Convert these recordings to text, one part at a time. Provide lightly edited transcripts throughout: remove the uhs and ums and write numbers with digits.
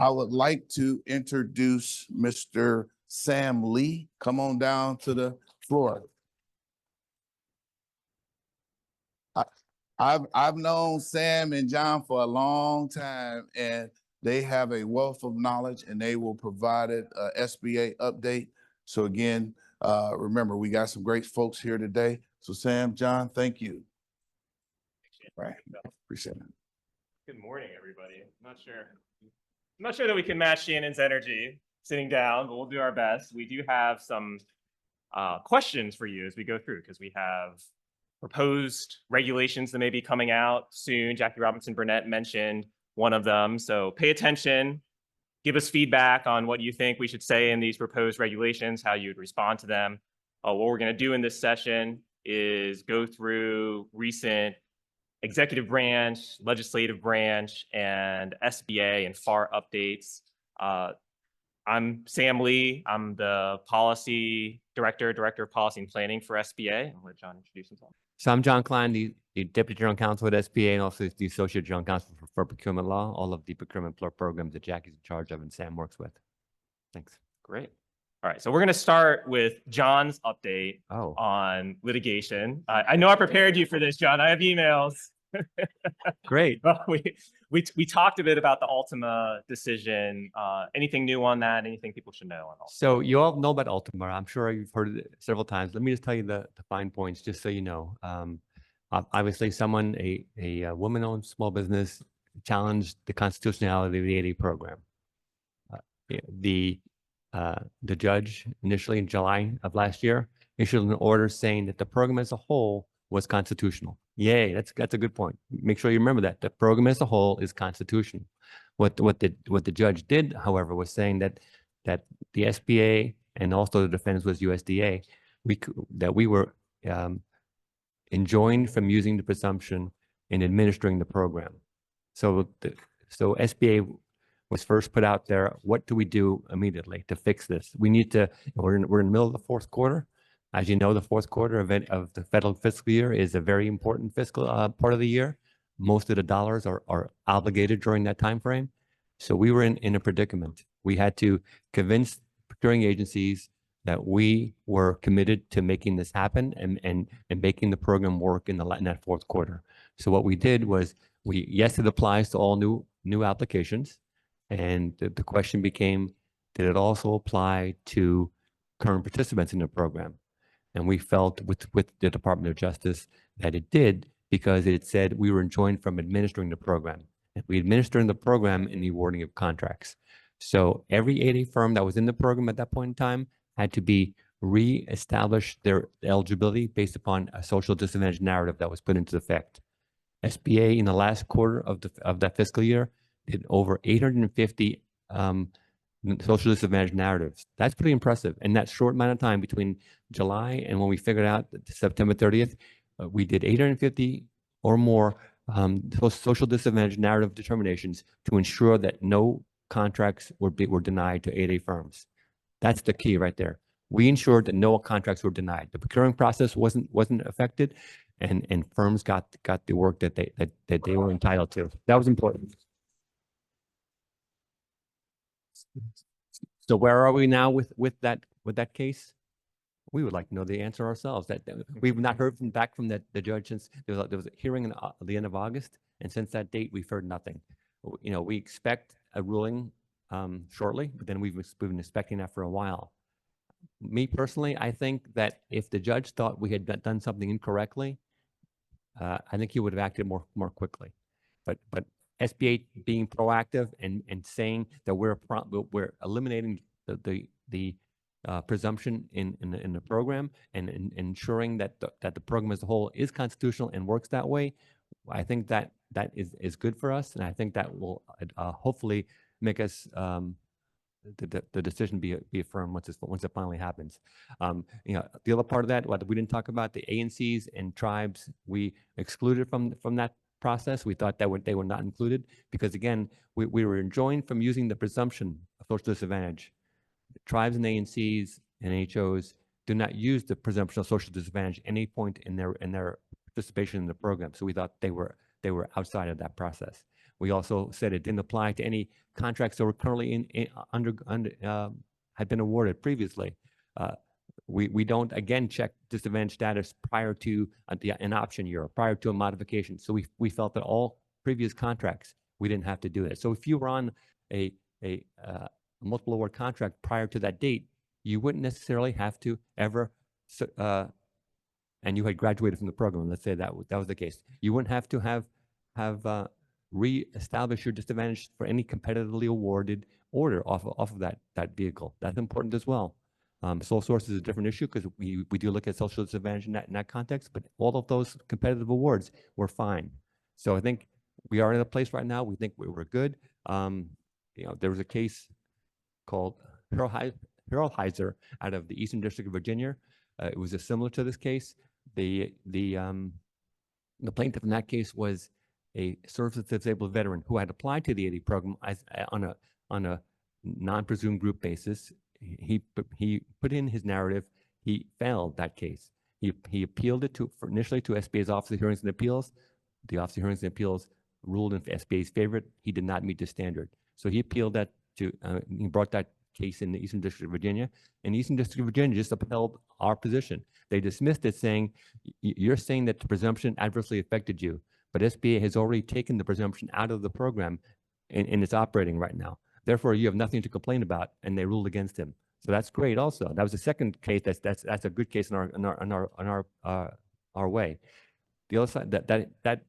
I would like to introduce Mr. Sam Lee. Come on down to the floor. I've known Sam and John for a long time, and they have a wealth of knowledge, and they will provide a SBA update. So again, remember, we got some great folks here today. So Sam, John, thank you. Right, appreciate it. Good morning, everybody. I'm not sure that we can match Shannon's energy sitting down, but we'll do our best. We do have some questions for you as we go through, because we have proposed regulations that may be coming out soon. Jackie Robinson Burnett mentioned one of them. So pay attention, give us feedback on what you think we should say in these proposed regulations, how you'd respond to them. What we're going to do in this session is go through recent executive branch, legislative branch, and SBA and FAR updates. I'm Sam Lee. I'm the policy director of policy and planning for SBA. I'll let John introduce himself. So I'm John Klein, the Deputy General Counsel at SBA, and also the Associate General Counsel for Procurement Law, all of the procurement programs that Jackie's in charge of and Sam works with. Thanks. Great. All right, so we're going to start with John's update on litigation. I know I prepared you for this, John. I have emails. Great. Well, we talked a bit about the Ultima decision. Anything new on that? Anything people should know on Ultima? So you all know about Ultima. I'm sure you've heard it several times. Let me just tell you the fine points, just so you know. Obviously, a woman-owned small business challenged the constitutionality of the 8A program. The judge initially in July of last year issued an order saying that the program as a whole was constitutional. Yay, that's a good point. Make sure you remember that the program as a whole is constitutional. What the judge did, however, was saying that the SBA and also the defense was USDA, we were enjoined from using the presumption in administering the program. So SBA was first put out there. What do we do immediately to fix this? We need to. We're in the middle of the fourth quarter. As you know, the fourth quarter event of the federal fiscal year is a very important fiscal part of the year. Most of the dollars are obligated during that time frame. So we were in a predicament. We had to convince procuring agencies that we were committed to making this happen and making the program work in that fourth quarter. So what we did was yes, it applies to all new applications. And the question became, did it also apply to current participants in the program? And we felt with the Department of Justice that it did, because it said we were enjoined from administering the program. And we administered the program in the awarding of contracts. So every 8A firm that was in the program at that point in time had to be re-establish their eligibility based upon a social disadvantage narrative that was put into effect. SBA in the last quarter of that fiscal year did over 850 social disadvantage narratives. That's pretty impressive. In that short amount of time between July and when we figured out September 30th, we did 850 or more social disadvantage narrative determinations to ensure that no contracts were denied to 8A firms. That's the key right there. We ensured that no contracts were denied. The procuring process wasn't affected, and firms got the work that they were entitled to. That was important. So where are we now with that case? We would like to know the answer ourselves. That we've not heard back from the judge since there was a hearing at the end of August, and since that date we've heard nothing. You know, we expect a ruling shortly, but then we've been expecting that for a while. Me personally, I think that if the judge thought we had done something incorrectly, I think he would have acted more quickly. But SBA being proactive and saying that we're eliminating the presumption in the program and ensuring that the program as a whole is constitutional and works that way, I think that is good for us, and I think that will hopefully make us the decision be affirmed once it finally happens. You know, the other part of that, what we didn't talk about, the ANCs and tribes, we excluded from that process. We thought that they were not included because, again, we were enjoined from using the presumption of social disadvantage. The tribes and ANCs and HOs do not use the presumption of social disadvantage at any point in their participation in the program. So we thought they were outside of that process. We also said it didn't apply to any contracts that were currently had been awarded previously. We don't again check disadvantaged status prior to an option year, or prior to a modification. So we felt that all previous contracts, we didn't have to do that. So if you were on a multiple award contract prior to that date, you wouldn't necessarily have to ever, and you had graduated from the program, let's say that was the case, you wouldn't have to have re-established your disadvantage for any competitively awarded order off of that vehicle. That's important as well. Sole source is a different issue because we do look at social disadvantage in that context, but all of those competitive awards were fine. So I think we are in a place right now, we think we're good. There was a case called Hurlheiser out of the Eastern District of Virginia. It was similar to this case. The plaintiff in that case was a service disabled veteran who had applied to the 80 program on a non-presumed group basis. He put in his narrative. He failed that case. He appealed it initially to SBA's Office of Hearings and Appeals. The Office of Hearings and Appeals ruled in SBA's favor. He did not meet the standard. So he appealed that he brought that case in the Eastern District of Virginia, and the Eastern District of Virginia just upheld our position. They dismissed it, saying, you're saying that the presumption adversely affected you, but SBA has already taken the presumption out of the program and it's operating right now. Therefore, you have nothing to complain about, and they ruled against him. So that's great. Also, that was the second case. That's a good case in our way. The other side, that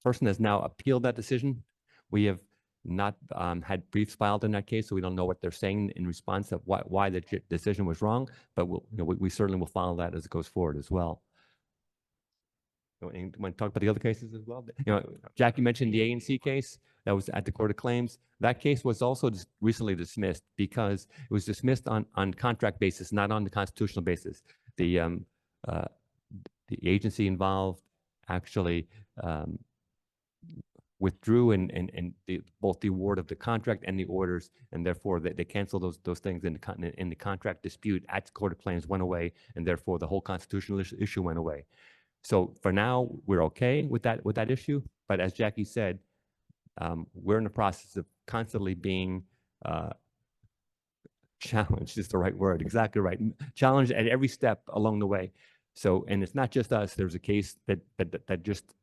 person has now appealed that decision. We have not had briefs filed in that case, so we don't know what they're saying in response of why the decision was wrong. But we certainly will follow that as it goes forward as well. You want to talk about the other cases as well? Jackie mentioned the ANC case that was at the Court of Claims. That case was also recently dismissed because it was dismissed on contract basis, not on the constitutional basis. The agency involved actually withdrew both the award of the contract and the orders, and therefore they canceled those things in the contract dispute at the Court of Claims went away, and therefore the whole constitutional issue went away. So for now, we're okay with that issue. But as Jackie said, we're in the process of constantly being challenged, is the right word, exactly right. Challenged at every step along the way. So, and it's not just us. There's a case that just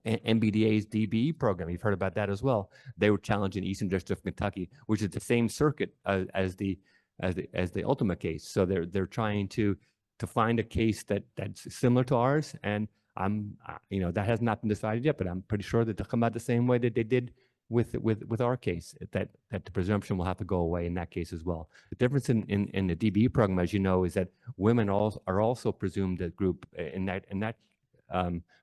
MBDA's DBE program. You've heard about that as well. They were challenged in Eastern District of Kentucky, which is the same circuit as the Ultima case. So they're trying to find a case that's similar to ours, and that has not been decided yet, but I'm pretty sure that they'll come out the same way that they did with our case, that the presumption will have to go away in that case as well. The difference in the DBE program, as you know, is that women are also presumed a group in that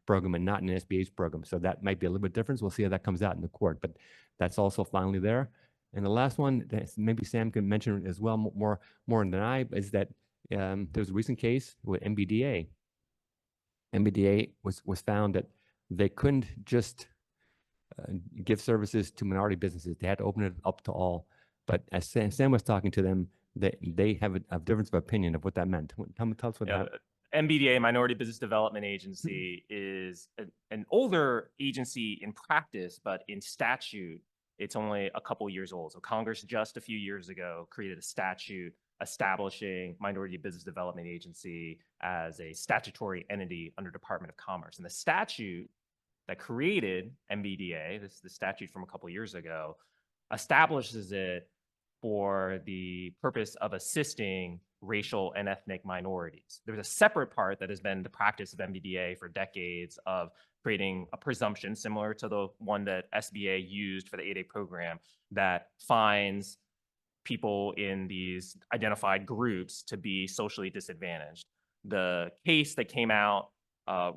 program and not in the SBA's program. So that might be a little bit different. We'll see how that comes out in the court, but that's also finally there. And the last one that maybe Sam can mention as well more than I, is that there's a recent case with MBDA. MBDA was found that they couldn't just give services to minority businesses. They had to open it up to all. But as Sam was talking to them, they have a difference of opinion of what that meant. Tell us what that. MBDA, Minority Business Development Agency, is an older agency in practice, but in statute, it's only a couple years old. So Congress just a few years ago created a statute establishing Minority Business Development Agency as a statutory entity under Department of Commerce. And the statute that created MBDA, the statute from a couple years ago, establishes it for the purpose of assisting racial and ethnic minorities. There's a separate part that has been the practice of MBDA for decades of creating a presumption similar to the one that SBA used for the 8A program that finds people in these identified groups to be socially disadvantaged. The case that came out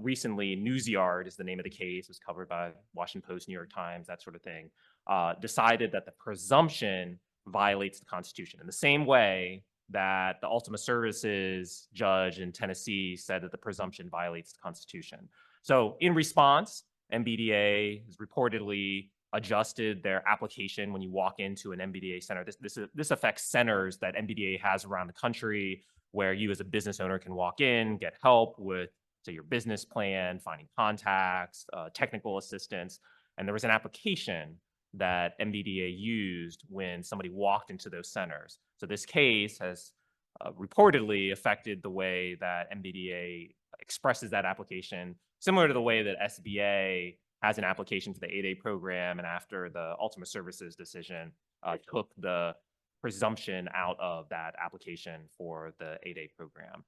recently, Newsyard is the name of the case, was covered by Washington Post, New York Times, that sort of thing, decided that the presumption violates the Constitution in the same way that the Ultima Services judge in Tennessee said that the presumption violates the Constitution. So in response, MBDA has reportedly adjusted their application when you walk into an MBDA center. This affects centers that MBDA has around the country where you as a business owner can walk in, get help with, say, your business plan, finding contacts, technical assistance. And there was an application that MBDA used when somebody walked into those centers. So this case has reportedly affected the way that MBDA expresses that application, similar to the way that SBA has an application for the 8A program, and after the Ultimate Services decision took the presumption out of that application for the 8A program.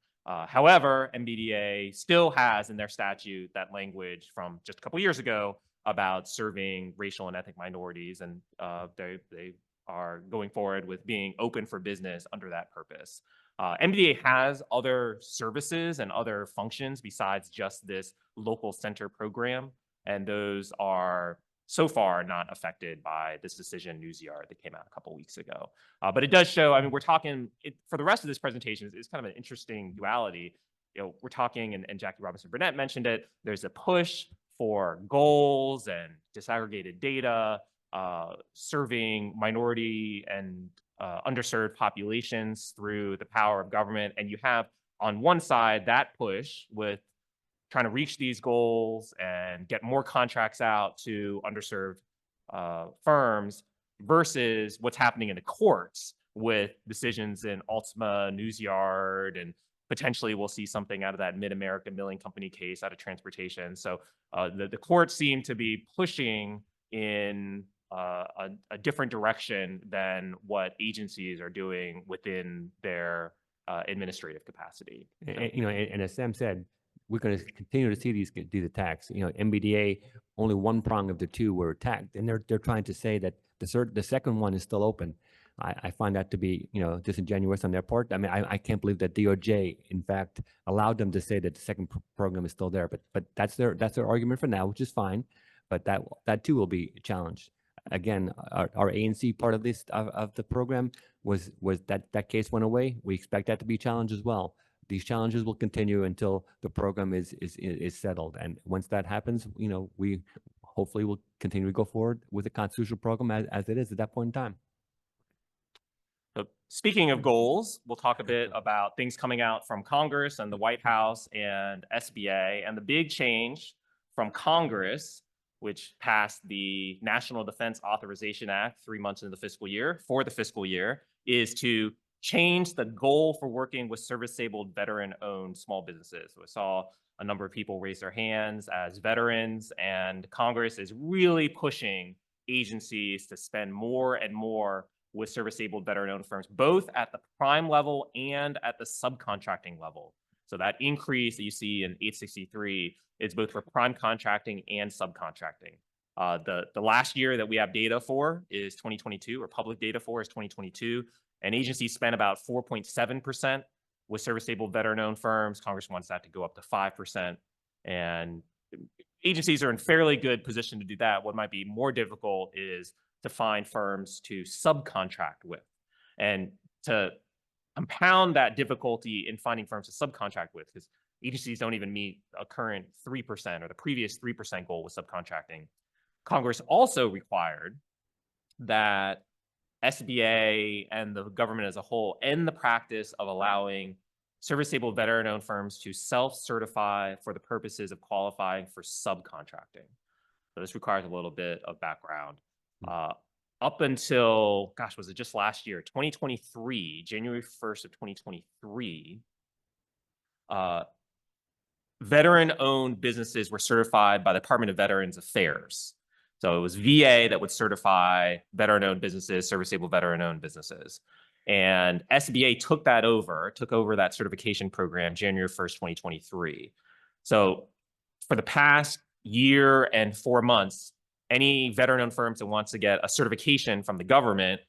However, MBDA still has in their statute that language from just a couple years ago about serving racial and ethnic minorities, and they are going forward with being open for business under that purpose. MBDA has other services and other functions besides just this local center program, and those are so far not affected by this decision news yard that came out a couple weeks ago. But it does show, I mean, we're talking, for the rest of this presentation, it's kind of an interesting duality. You know, we're talking, and Jackie Robinson Burnett mentioned it, there's a push for goals and disaggregated data, serving minority and underserved populations through the power of government. And you have on one side that push with trying to reach these goals and get more contracts out to underserved firms versus what's happening in the courts with decisions in Ultima, Newsyard, and potentially we'll see something out of that Mid-America Milling Company case out of transportation. So the courts seem to be pushing in a different direction than what agencies are doing within their administrative capacity. And as Sam said, we're going to continue to see these attacks. MBDA, only one prong of the two were attacked, and they're trying to say that the second one is still open. I find that to be disingenuous on their part. I mean, I can't believe that DOJ in fact allowed them to say that the second program is still there. But that's their argument for now, which is fine. But that too will be challenged. Again, our ANC part of this of the program was that case went away. We expect that to be challenged as well. These challenges will continue until the program is settled, and once that happens, we hopefully will continue to go forward with the constitutional program as it is at that point in time. So speaking of goals, we'll talk a bit about things coming out from Congress and the White House and SBA, and the big change from Congress, which passed the National Defense Authorization Act 3 months into the fiscal year, for the fiscal year, is to change the goal for working with service-disabled veteran-owned small businesses. So I saw a number of people raise their hands as veterans, and Congress is really pushing agencies to spend more and more with service-disabled veteran-owned firms, both at the prime level and at the subcontracting level. So that increase that you see in 863 is both for prime contracting and subcontracting. The last year that we have data for is 2022, or public data for is 2022. And agencies spent about 4.7% with service-disabled veteran-owned firms. Congress wants that to go up to 5%. And agencies are in fairly good position to do that. What might be more difficult is to find firms to subcontract with. And to compound that difficulty in finding firms to subcontract with, because agencies don't even meet a current 3% or the previous 3% goal with subcontracting, Congress also required that SBA and the government as a whole end the practice of allowing service-disabled veteran-owned firms to self-certify for the purposes of qualifying for subcontracting. So this requires a little bit of background. Up until, gosh, was it just last year, 2023, January 1st of 2023, veteran-owned businesses were certified by the Department of Veterans Affairs. So it was VA that would certify veteran-owned businesses, service-disabled veteran-owned businesses. And SBA took over that certification program January 1st, 2023. So for the past year and 4 months, any veteran-owned firms that wants to get a certification from the government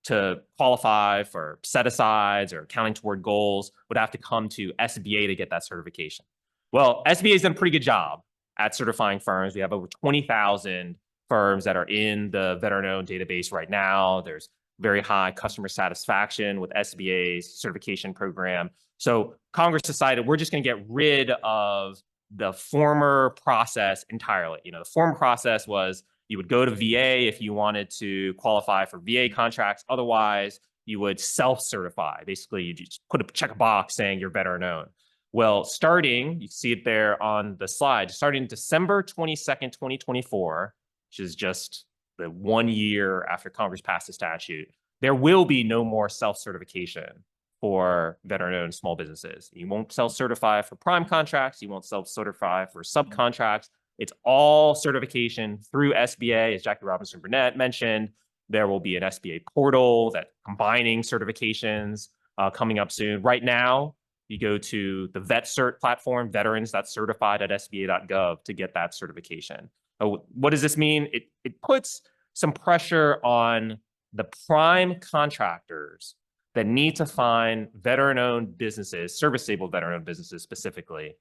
to qualify for set-asides or counting toward goals would have to come to SBA to get that certification. Well, SBA has done a pretty good job at certifying firms. We have over 20,000 firms that are in the veteran-owned database right now. There's very high customer satisfaction with SBA's certification program. So Congress decided we're just going to get rid of the former process entirely. The former process was you would go to VA if you wanted to qualify for VA contracts. Otherwise, you would self-certify. Basically, you just check a box saying you're veteran-owned. Well, you see it there on the slide, starting December 22nd, 2024, which is just the 1 year after Congress passed the statute, there will be no more self-certification for veteran-owned small businesses. You won't self-certify for prime contracts. You won't self-certify for subcontracts. It's all certification through SBA, as Jackie Robinson Burnett mentioned. There will be an SBA portal that combining certifications coming up soon. Right now, you go to the VetCert platform, veterans.certified at sba.gov to get that certification. What does this mean? It puts some pressure on the prime contractors that need to find veteran-owned businesses, service-able veteran-owned businesses specifically,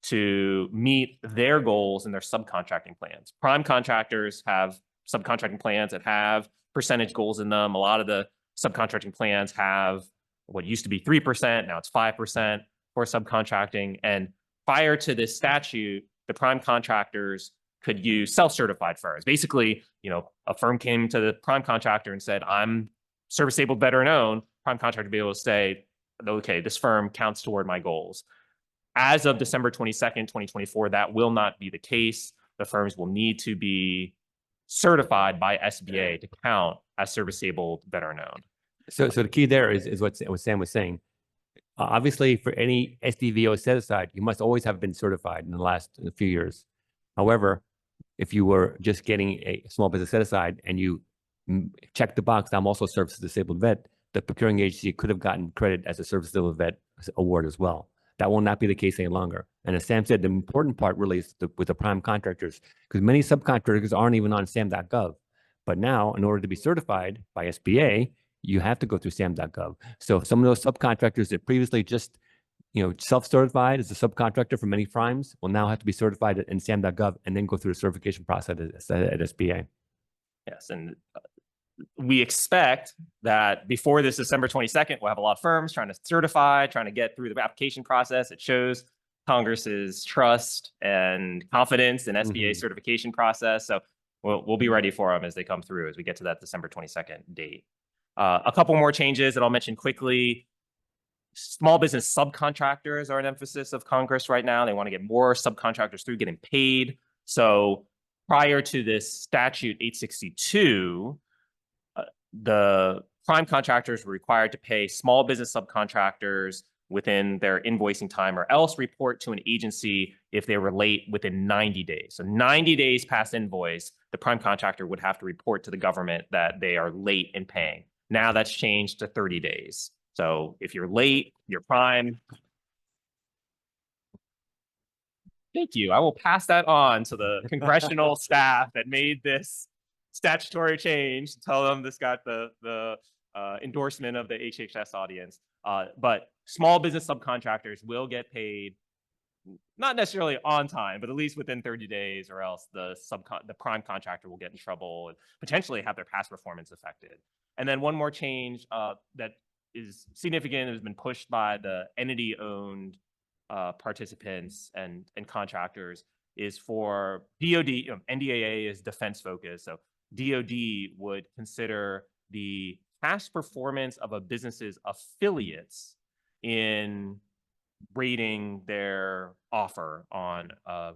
to meet their goals and their subcontracting plans. Prime contractors have subcontracting plans that have percentage goals in them. A lot of the subcontracting plans have what used to be 3%, now it's 5% for subcontracting. And prior to this statute, the prime contractors could use self-certified firms. Basically, a firm came to the prime contractor and said, I'm service-able veteran-owned. Prime contractor would be able to say, okay, this firm counts toward my goals. As of December 22nd, 2024, that will not be the case. The firms will need to be certified by SBA to count as service-able veteran-owned. So the key there is what Sam was saying. Obviously, for any SDVO set-aside, you must always have been certified in the last few years. However, if you were just getting a small business set-aside and you check the box, I'm also a service-disabled vet, the procuring agency could have gotten credit as a service-disabled vet award as well. That will not be the case any longer. And as Sam said, the important part really is with the prime contractors, because many subcontractors aren't even on SAM.gov. But now, in order to be certified by SBA, you have to go through SAM.gov. So some of those subcontractors that previously just self-certified as a subcontractor for many primes will now have to be certified in SAM.gov and then go through the certification process at SBA. Yes, and we expect that before this December 22nd, we'll have a lot of firms trying to certify, trying to get through the application process. It shows Congress's trust and confidence in SBA certification process. So we'll be ready for them as they come through as we get to that December 22nd date. A couple more changes that I'll mention quickly. Small business subcontractors are an emphasis of Congress right now. They want to get more subcontractors through getting paid. So prior to this statute 862, the prime contractors were required to pay small business subcontractors within their invoicing time or else report to an agency if they were late within 90 days. So 90 days past invoice, the prime contractor would have to report to the government that they are late in paying. Now that's changed to 30 days. So if you're late, you're prime. Thank you. I will pass that on to the congressional staff that made this statutory change. Tell them this got the endorsement of the HHS audience. But small business subcontractors will get paid, not necessarily on time, but at least within 30 days, or else the prime contractor will get in trouble and potentially have their past performance affected. And then one more change that is significant, has been pushed by the entity-owned participants and contractors, is for DoD. NDAA is defense focused, so DoD would consider the past performance of a business's affiliates in rating their offer on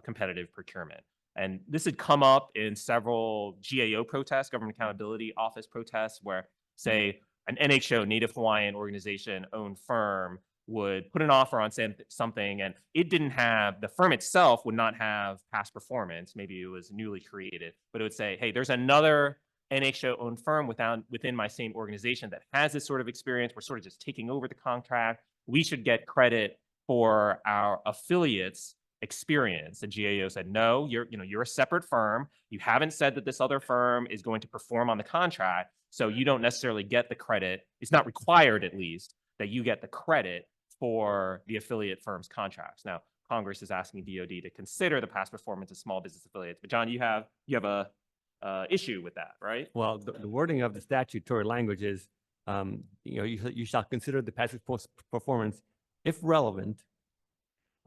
competitive procurement. And this had come up in several GAO protests, Government Accountability Office protests, where, say, an NHO, Native Hawaiian organization owned firm would put an offer on something, and it didn't have, the firm itself would not have past performance. Maybe it was newly created, but it would say, hey, there's another NHO owned firm within my same organization that has this sort of experience. We're sort of just taking over the contract. We should get credit for our affiliates' experience. The GAO said, no, you're a separate firm. You haven't said that this other firm is going to perform on the contract, so you don't necessarily get the credit. It's not required, at least, that you get the credit for the affiliate firm's contracts. Now, Congress is asking DoD to consider the past performance of small business affiliates. But John, you have a issue with that, right? Well, the wording of the statutory language is, you shall consider the past performance, if relevant,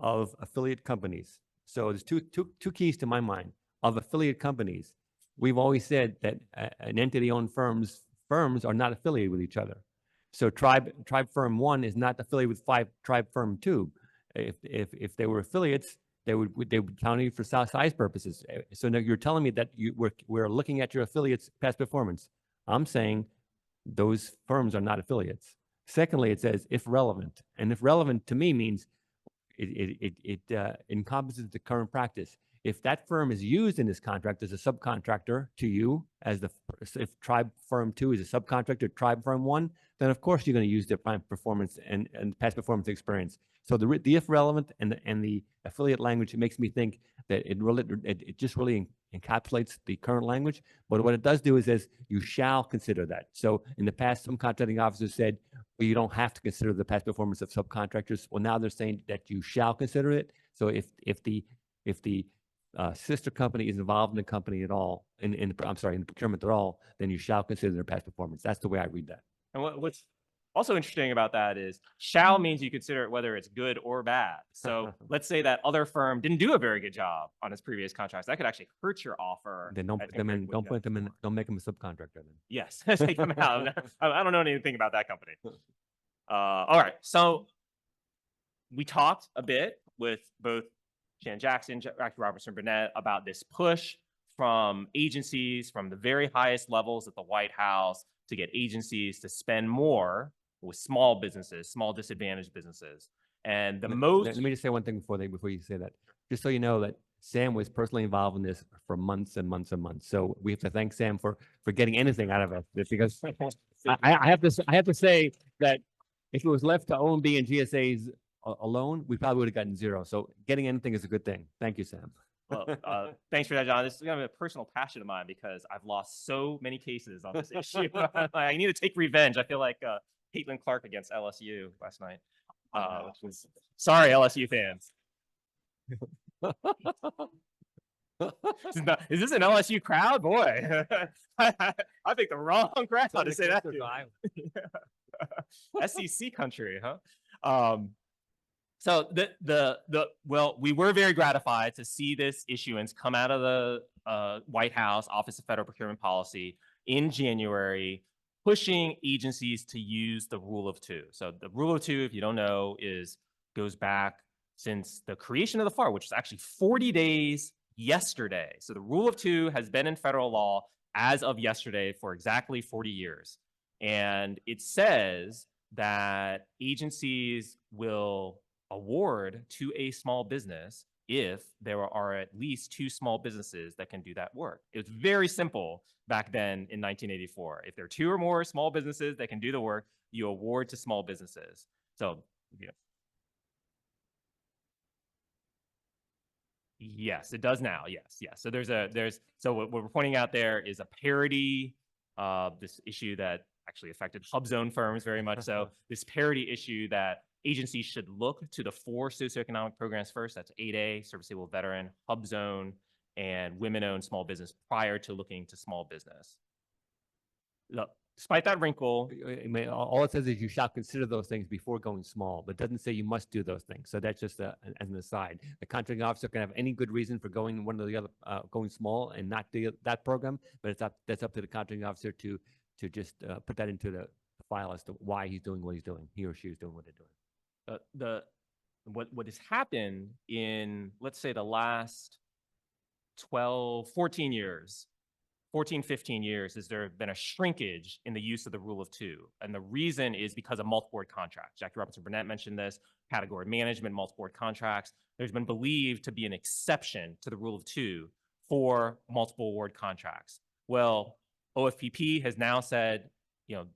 of affiliate companies. So there's two keys to my mind. Of affiliate companies, we've always said that an entity-owned firms are not affiliated with each other. So Tribe Firm 1 is not affiliated with Tribe Firm 2. If they were affiliates, they would count you for size purposes. So now you're telling me that we're looking at your affiliates' past performance. I'm saying those firms are not affiliates. Secondly, it says if relevant, and if relevant to me means it encompasses the current practice. If that firm is used in this contract as a subcontractor to you, if Tribe Firm 2 is a subcontractor to Tribe Firm 1, then of course you're going to use their past performance and past performance experience. So the if relevant and the affiliate language, it makes me think that it just really encapsulates the current language. But what it does do is says you shall consider that. So in the past, some contracting officers said, well, you don't have to consider the past performance of subcontractors. Well, now they're saying that you shall consider it. So if the sister company is involved in the company at all, in the procurement at all, then you shall consider their past performance. That's the way I read that. And what's also interesting about that is shall means you consider it whether it's good or bad. So let's say that other firm didn't do a very good job on its previous contracts. That could actually hurt your offer. Then don't put them in. Don't put them in. Don't make them a subcontractor. Then. Yes, take them out. I don't know anything about that company. All right, so we talked a bit with both Shannon Jackson, Jackie Robertson Burnett about this push from agencies from the very highest levels at the White House to get agencies to spend more with small businesses, small disadvantaged businesses. And let me just say one thing before you say that, just so you know that Sam was personally involved in this for months and months and months. So we have to thank Sam for getting anything out of it, because I have to say that if it was left to OMB and GSAs alone, we probably would have gotten zero. So getting anything is a good thing. Thank you, Sam. Well, thanks for that, John. This is kind of a personal passion of mine because I've lost so many cases on this issue. I need to take revenge. I feel like Caitlin Clark against LSU last night. Which was, sorry, LSU fans. Is this an LSU crowd? Boy, I picked the wrong crowd to say that to. SEC country, huh? So well, we were very gratified to see this issuance come out of the White House Office of Federal Procurement Policy in January, pushing agencies to use the rule of two. So the rule of two, if you don't know, goes back since the creation of the FAR, which is actually 40 days yesterday. So the rule of two has been in federal law as of yesterday for exactly 40 years. And it says that agencies will award to a small business if there are at least two small businesses that can do that work. It was very simple back then in 1984. If there are two or more small businesses that can do the work, you award to small businesses. So, yeah. Yes, it does now. Yes. So so what we're pointing out there is a parity of this issue that actually affected HubZone firms very much. So this parity issue that agencies should look to the 4 socioeconomic programs first. That's 8A, serviceable veteran, HubZone, and women-owned small business prior to looking to small business. Look, despite that wrinkle, all it says is you shall consider those things before going small, but it doesn't say you must do those things. So that's just as an aside. The contracting officer can have any good reason for going one or the other, going small and not do that program, but that's up to the contracting officer to just put that into the file as to why he's doing what he's doing. He or she is doing what they're doing. What has happened in, let's say, the last 14, 15 years, is there been a shrinkage in the use of the rule of two. And the reason is because of multiple award contracts. Jackie Robertson Burnett mentioned this, category management, multiple award contracts. There's been believed to be an exception to the rule of two for multiple award contracts. Well, OFPP has now said,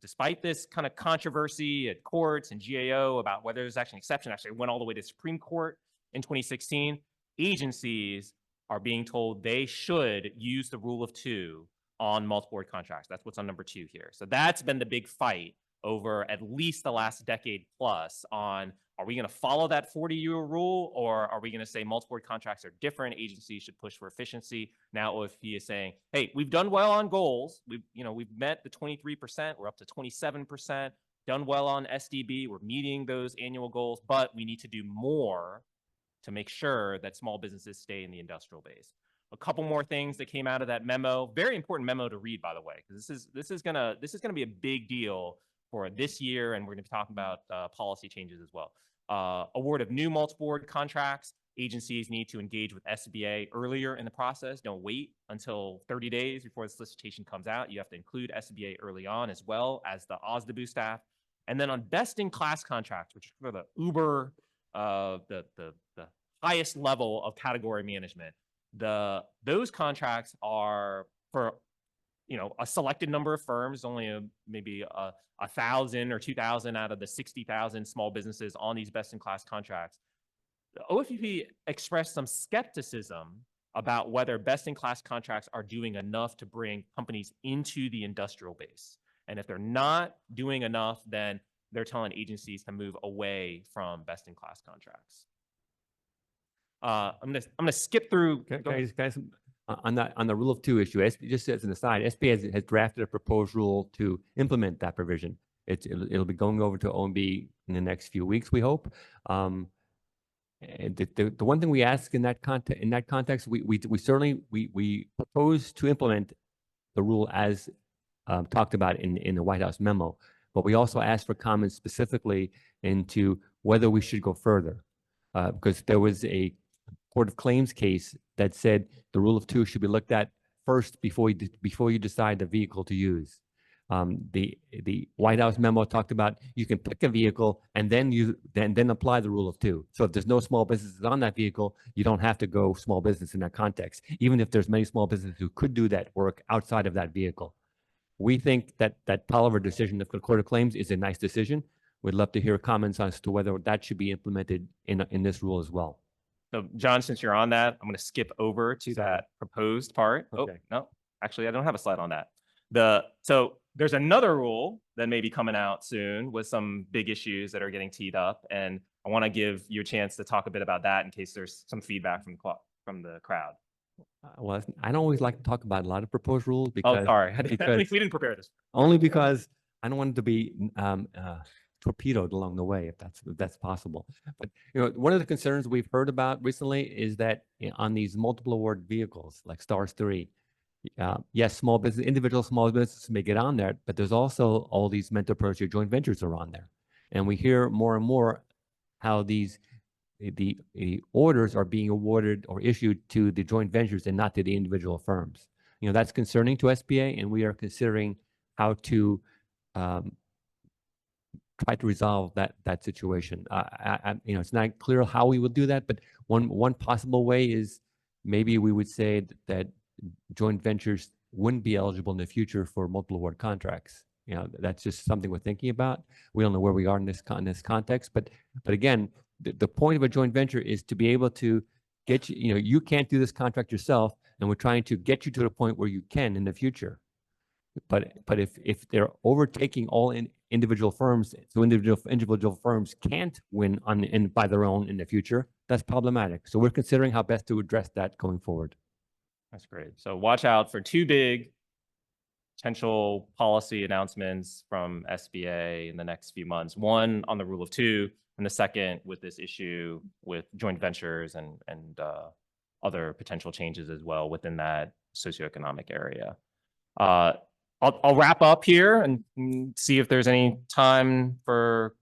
despite this kind of controversy at courts and GAO about whether there's actually an exception, actually went all the way to the Supreme Court in 2016, agencies are being told they should use the rule of two on multiple award contracts. That's what's on number 2 here. So that's been the big fight over at least the last decade plus on, are we going to follow that 40-year rule, or are we going to say multiple award contracts are different? Agencies should push for efficiency. Now OFP is saying, hey, we've done well on goals. We've met the 23%. We're up to 27%. Done well on SDB. We're meeting those annual goals, but we need to do more to make sure that small businesses stay in the industrial base. A couple more things that came out of that memo. Very important memo to read, by the way, because this is gonna be a big deal for this year, and we're going to be talking about policy changes as well. Award of new multiple award contracts. agencies need to engage with SBA earlier in the process. Don't wait until 30 days before the solicitation comes out. You have to include SBA early on, as well as the OSDBU staff. And then on best-in-class contracts, which is for the uber, the highest level of category management, those contracts are for a selected number of firms, only maybe 1,000 or 2,000 out of the 60,000 small businesses on these best-in-class contracts. The OFPP expressed some skepticism about whether best-in-class contracts are doing enough to bring companies into the industrial base. And if they're not doing enough, then they're telling agencies to move away from best-in-class contracts. I'm gonna skip through. Guys, on the rule of two issue, just as an aside, SBA has drafted a proposed rule to implement that provision. It'll be going over to OMB in the next few weeks, we hope. The one thing we ask in that context, we certainly propose to implement the rule as talked about in the White House memo, but we also ask for comments specifically into whether we should go further, because there was a Court of Claims case that said the rule of two should be looked at first before you decide the vehicle to use. The White House memo talked about you can pick a vehicle and then apply the rule of two. So if there's no small businesses on that vehicle, you don't have to go small business in that context, even if there's many small businesses who could do that work outside of that vehicle. We think that Tolliver decision of the Court of Claims is a nice decision. We'd love to hear comments as to whether that should be implemented in this rule as well. So John, since you're on that, I'm going to skip over to that proposed part. Okay. Oh, no, actually, I don't have a slide on that. So there's another rule that may be coming out soon with some big issues that are getting teed up. And I want to give you a chance to talk a bit about that in case there's some feedback from the crowd. Well, I don't always like to talk about a lot of proposed rules because, oh, sorry. we didn't prepare this. Only because I don't want it to be torpedoed along the way, if that's possible. But one of the concerns we've heard about recently is that on these multiple award vehicles like STARS 3, yes, individual small businesses may get on there, but there's also all these mentor project joint ventures are on there, and we hear more and more how the orders are being awarded or issued to the joint ventures and not to the individual firms. That's concerning to SBA, and we are considering how to try to resolve that situation. It's not clear how we will do that, but one possible way is maybe we would say that joint ventures wouldn't be eligible in the future for multiple award contracts. That's just something we're thinking about. We don't know where we are in this context, but again, the point of a joint venture is to be able to get you. You can't do this contract yourself, and we're trying to get you to the point where you can in the future. But if they're overtaking all individual firms, so individual firms can't win by their own in the future, that's problematic. So we're considering how best to address that going forward. That's great. So watch out for two big potential policy announcements from SBA in the next few months. One on the rule of two, and the second with this issue with joint ventures and other potential changes as well within that socioeconomic area. I'll wrap up here and see if there's any time for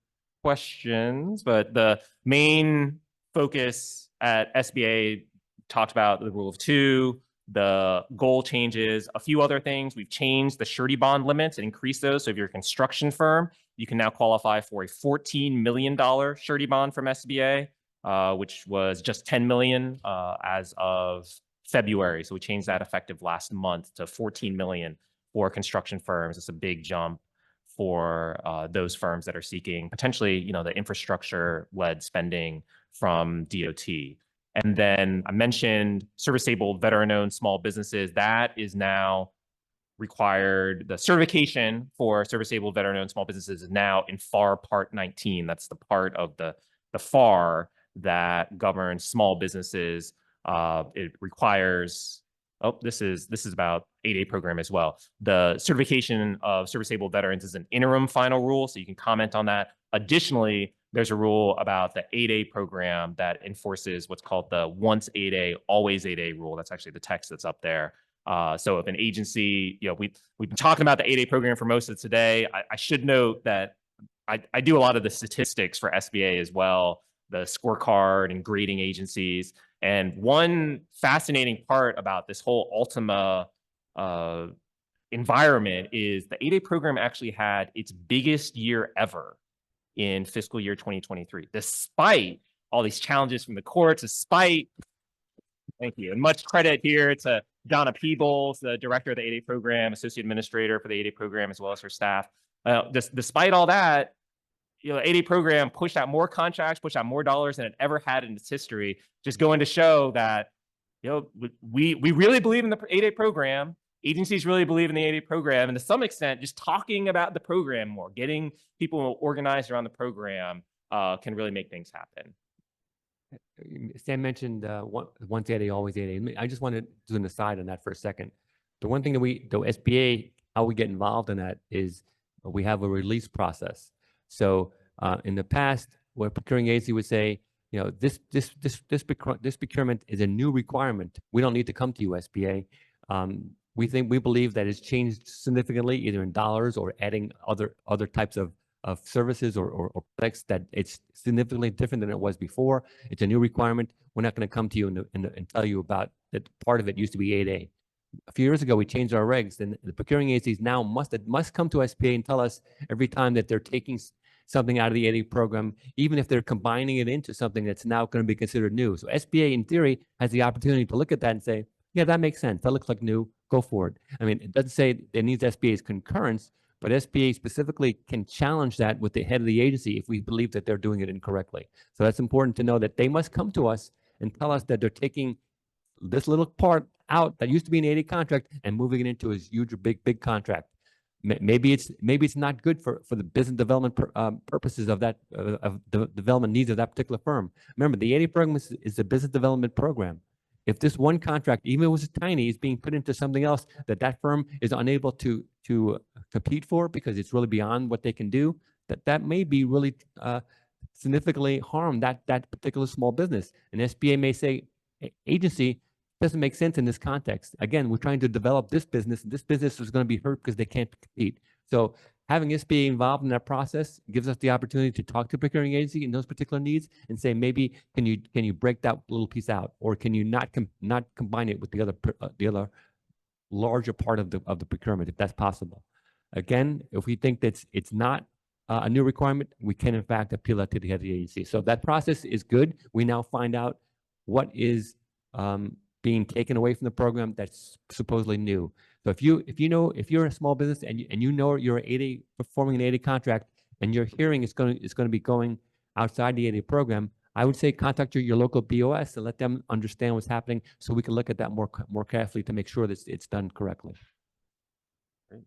questions, but the main focus at SBA talked about the rule of two, the goal changes, a few other things. We've changed the surety bond limits and increased those. So if you're a construction firm, you can now qualify for a $14 million surety bond from SBA, which was just $10 million as of February. So we changed that effective last month to $14 million for construction firms. It's a big jump for those firms that are seeking potentially, the infrastructure-led spending from DOT. And then I mentioned service-able veteran-owned small businesses. That is now required. The certification for service-able veteran-owned small businesses is now in FAR Part 19. That's the part of the FAR that governs small businesses. It requires, this is about 8A program as well. The certification of service-able veterans is an interim final rule, so you can comment on that. Additionally, there's a rule about the 8A program that enforces what's called the once 8A, always 8A rule. That's actually the text that's up there. So if an agency, we've been talking about the 8A program for most of today. I should note that I do a lot of the statistics for SBA as well. scorecard and grading agencies. And one fascinating part about this whole Ultima environment is the 8A program actually had its biggest year ever in fiscal year 2023, despite all these challenges from the courts, despite, thank you, and much credit here to Donna Peebles, the director of the 8A program, associate administrator for the 8A program, as well as her staff. Despite all that, 8A program pushed out more contracts, pushed out more dollars than it ever had in its history, just going to show that, we really believe in the 8A program. Agencies really believe in the 8A program, and to some extent, just talking about the program more, getting people organized around the program can really make things happen. Sam mentioned once 8A, always 8A. I just want to do an aside on that for a second. The one thing that the SBA, how we get involved in that is we have a release process. So in the past, what procuring agency would say, this procurement is a new requirement. We don't need to come to you, SBA. We believe that it's changed significantly, either in dollars or adding other types of services or products, that it's significantly different than it was before. It's a new requirement. We're not going to come to you and tell you about that. Part of it used to be 8A. A few years ago, we changed our regs, and the procuring agencies now must come to SBA and tell us every time that they're taking something out of the 8A program, even if they're combining it into something that's now going to be considered new. So SBA, in theory, has the opportunity to look at that and say, yeah, that makes sense. That looks like new. Go for it. I mean, it doesn't say it needs SBA's concurrence, but SBA specifically can challenge that with the head of the agency if we believe that they're doing it incorrectly. So that's important to know, that they must come to us and tell us that they're taking this little part out that used to be an 8A contract and moving it into a huge, big contract. Maybe it's not good for the business development purposes of that of the development needs of that particular firm. Remember, the 8A program is a business development program. If this one contract, even if it was tiny, is being put into something else that firm is unable to compete for because it's really beyond what they can do, that may be really significantly harm that particular small business. And SBA may say, agency, doesn't make sense in this context. Again, we're trying to develop this business, and this business is going to be hurt because they can't compete. So having SBA involved in that process gives us the opportunity to talk to procuring agency in those particular needs and say, maybe can you break that little piece out, or can you not combine it with the other larger part of the procurement, if that's possible. Again, if we think that it's not a new requirement, we can in fact appeal that to the head of the agency. So that process is good. We now find out what is being taken away from the program that's supposedly new. So if you're a small business and you know you're performing an 8A contract, and your hearing is going to be going outside the 8A program, I would say contact your local BOS and let them understand what's happening, so we can look at that more carefully to make sure that it's done correctly. Great.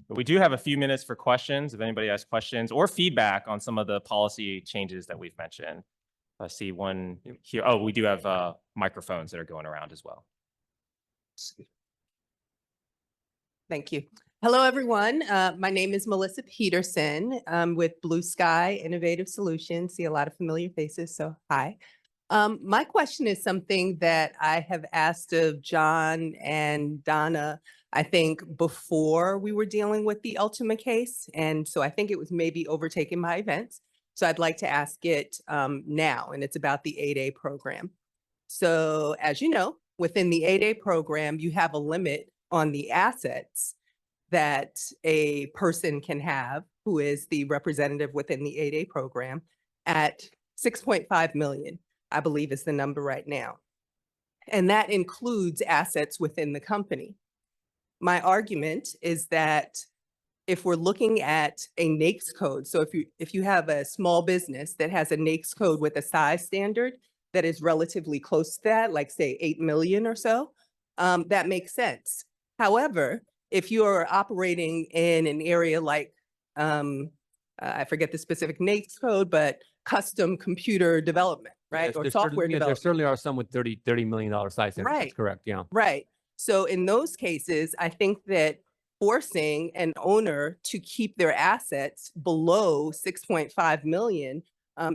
But we do have a few minutes for questions if anybody has questions or feedback on some of the policy changes that we've mentioned. I see one here. Oh, we do have microphones that are going around as well. Thank you. Hello, everyone. My name is Melissa Peterson. I'm with Blue Sky Innovative Solutions. See a lot of familiar faces, so hi. My question is something that I have asked of John and Donna, I think, before we were dealing with the Ultima case. And so I think it was maybe overtaken by events. So I'd like to ask it now, and it's about the 8A program. So as you know, within the 8A program, you have a limit on the assets that a person can have who is the representative within the 8A program at 6.5 million, I believe is the number right now. And that includes assets within the company. My argument is that if we're looking at a NAICS code, so if you have a small business that has a NAICS code with a size standard that is relatively close to that, like say 8 million or so, that makes sense. However, if you're operating in an area like, I forget the specific NAICS code, but custom computer development, right? Yes, or software development. There certainly are some with $30 million size. Right. That's correct, yeah. Right. So in those cases, I think that forcing an owner to keep their assets below 6.5 million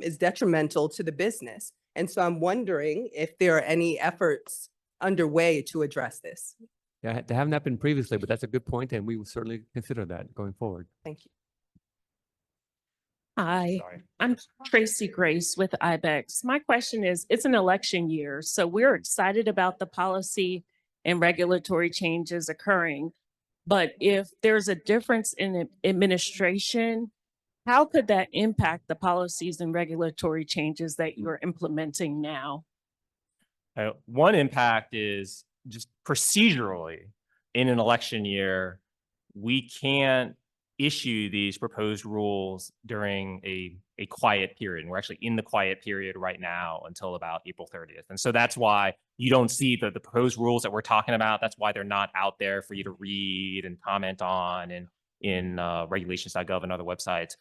is detrimental to the business. And so I'm wondering if there are any efforts underway to address this. Yeah, they have not been previously, but that's a good point, and we will certainly consider that going forward. Thank you. Hi, Sorry. I'm Tracy Grace with IBEX. My question is, it's an election year, so we're excited about the policy and regulatory changes occurring. But if there's a difference in administration, how could that impact the policies and regulatory changes that you're implementing now? One impact is just procedurally in an election year, we can't issue these proposed rules during a quiet period. And we're actually in the quiet period right now until about April 30th. And so that's why you don't see the proposed rules that we're talking about. That's why they're not out there for you to read and comment on and in regulations.gov and other websites.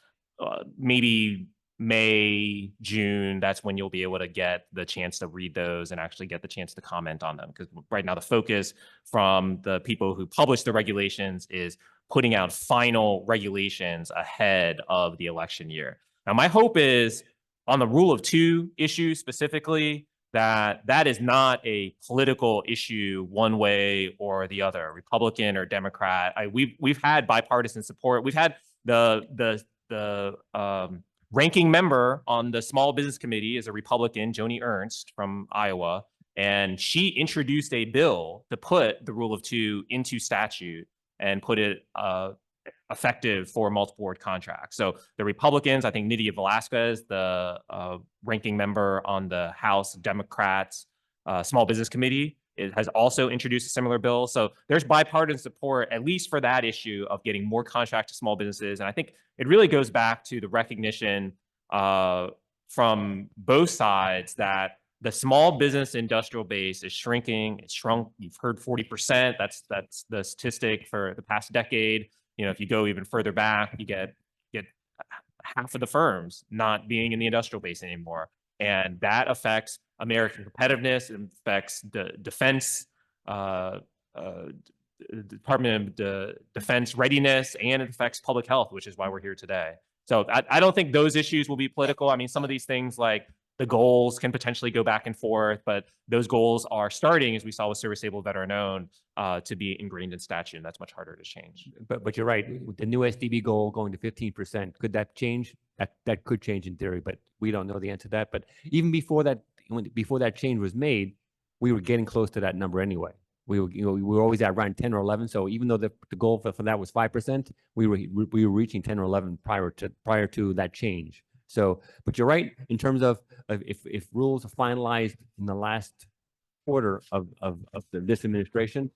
Maybe May, June, that's when you'll be able to get the chance to read those and actually get the chance to comment on them. Because right now the focus from the people who publish the regulations is putting out final regulations ahead of the election year. Now, my hope is on the rule of two issue specifically, that is not a political issue one way or the other, Republican or Democrat. We've had bipartisan support. We've had the ranking member on the Small Business Committee is a Republican, Joni Ernst from Iowa, and she introduced a bill to put the rule of two into statute and put it effective for multiple award contracts. So the Republicans, I think Nydia Velasquez, the ranking member on the House Democrats Small Business Committee, it has also introduced a similar bill. So there's bipartisan support, at least for that issue of getting more contracts to small businesses. And I think it really goes back to the recognition from both sides that the small business industrial base is shrinking. It's shrunk. You've heard 40%. That's the statistic for the past decade. You know, if you go even further back, you get half of the firms not being in the industrial base anymore. And that affects American competitiveness. It affects the defense, Department of Defense readiness, and it affects public health, which is why we're here today. So I don't think those issues will be political. I mean, some of these things like the goals can potentially go back and forth, but those goals are starting, as we saw with service-able veteran-owned, to be ingrained in statute, and that's much harder to change. But you're right. With the new SDB goal going to 15%, could that change? That could change in theory, but we don't know the answer to that. But even before that change was made, we were getting close to that number anyway. We were always at around 10 or 11. So even though the goal for that was 5%, we were reaching 10 or 11 prior to that change. So, but you're right in terms of if rules are finalized in the last quarter of this administration,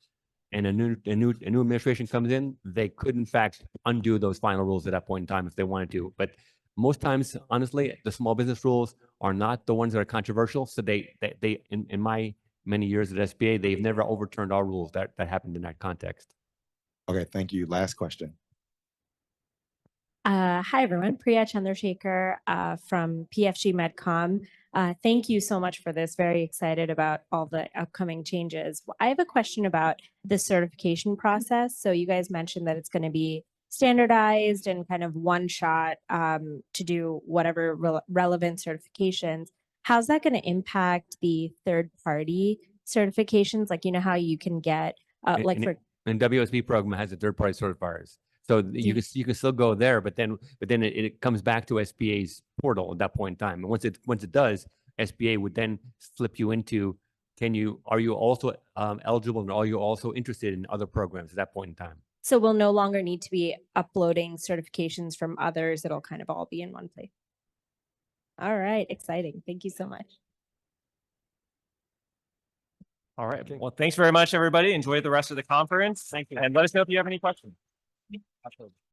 and a new administration comes in, they could in fact undo those final rules at that point in time if they wanted to. But most times, honestly, the small business rules are not the ones that are controversial. So they in my many years at SBA, they've never overturned our rules that happened in that context. Okay, thank you. Last question. Hi, everyone. Priya Chandrasekhar from PFG Medcom. Thank you so much for this. Very excited about all the upcoming changes. I have a question about the certification process. So you guys mentioned that it's going to be standardized and kind of one shot to do whatever relevant certifications. How's that going to impact the third party certifications? Like, you know, how you can get And WSB program has a third party certifiers. So you can still go there, but then it comes back to SBA's portal at that point in time. And once it does, SBA would then flip you into, are you also eligible and are you also interested in other programs at that point in time? So we'll no longer need to be uploading certifications from others. It'll kind of all be in one place. All right, exciting. Thank you so much. All right. Well, thanks very much, everybody. Enjoy the rest of the conference. Thank you. And let us know if you have any questions. Absolutely.